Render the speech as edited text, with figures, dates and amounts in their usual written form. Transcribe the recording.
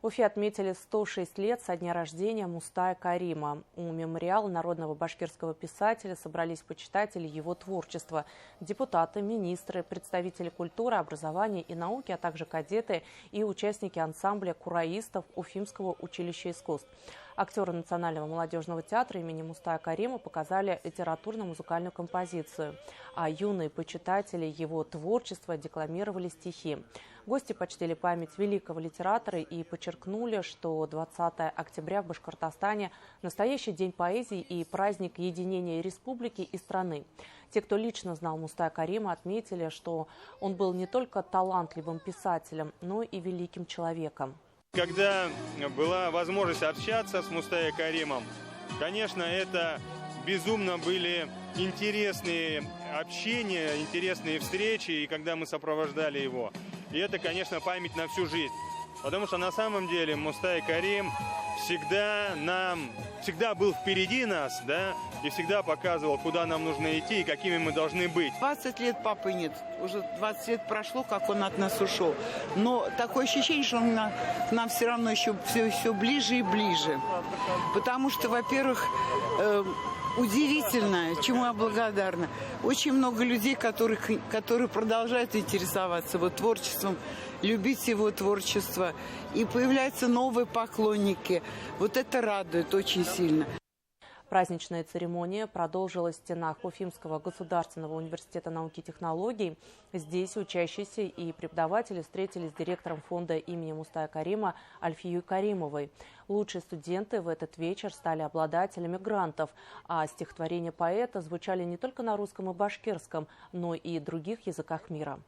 В Уфе отметили 106 лет со дня рождения Мустая Карима. У мемориала народного башкирского писателя собрались почитатели его творчества. Депутаты, министры, представители культуры, образования и науки, а также кадеты и участники ансамбля кураистов Уфимского училища искусств. Актеры Национального молодежного театра имени Мустая Карима показали литературно-музыкальную композицию, а юные почитатели его творчества декламировали стихи. Гости почтили память великого литератора и подчеркнули, что 20 октября в Башкортостане – настоящий день поэзии и праздник единения республики и страны. Те, кто лично знал Мустая Карима, отметили, что он был не только талантливым писателем, но и великим человеком. Когда была возможность общаться с Мустаей Каримом, конечно, это безумно были интересные общения, интересные встречи, и когда мы сопровождали его. И это, конечно, память на всю жизнь. Потому что на самом деле Мустай Карим всегда был впереди нас, да, и всегда показывал, куда нам нужно идти и какими мы должны быть. 20 лет папы нет. Уже 20 лет прошло, как он от нас ушел. Но такое ощущение, что он к нам все равно еще все ближе и ближе. Потому что, во-первых, удивительно, чему я благодарна. Очень много людей, которые продолжают интересоваться его творчеством, любить его творчество. И появляются новые поклонники. Вот это радует очень сильно. Праздничная церемония продолжилась в стенах Уфимского государственного университета науки и технологий. Здесь учащиеся и преподаватели встретились с директором фонда имени Мустая Карима Альфией Каримовой. Лучшие студенты в этот вечер стали обладателями грантов, а стихотворения поэта звучали не только на русском и башкирском, но и других языках мира.